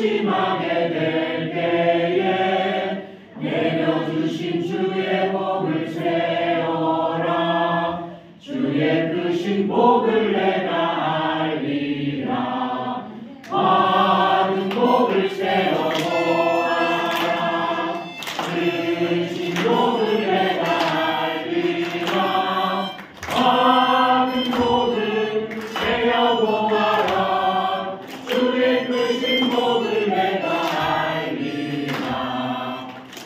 낙심하게 될 때에 내려주신 주의 복을 세워라. 주의 크신 복을 내가 알리라. 많은 복을 세워보아라. 크신 복을 내가 알리라. 많은 복을 세워보아라. 주의 크신 복을 내가 알리라.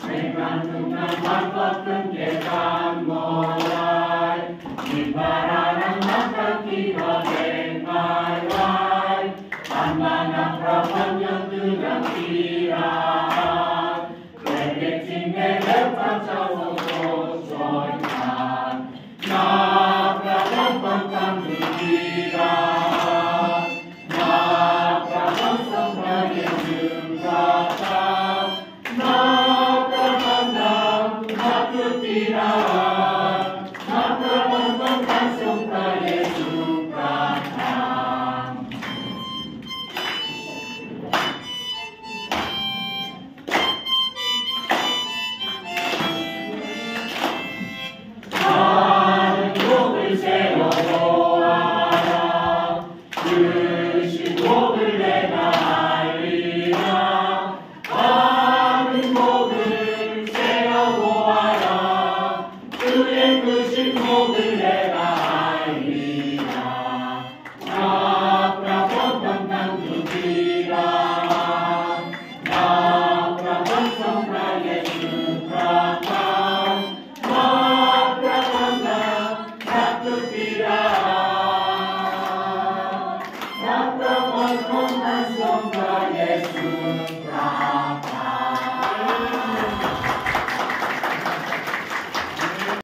생각능한 반갑은 깨끗한 모라이 이바라랑 낙타기가 생활와이 만만한 프라판년 드랑기라 그랬겠지네 랩파차고 소소이탄 나프라판 뻔한 두기라 나프라판 성파의 증가다 나프라판 남 나프티라 나프라판 성파의 증가다 많은 복을 세워보아라. 크신 복을 내가 알리라. 많은 복을 세워보아라. 주의 크신 복을 내가 알리라. 나프라판 땅두기라 나프라판 성파의 증가다 나프라판 성파의 증가다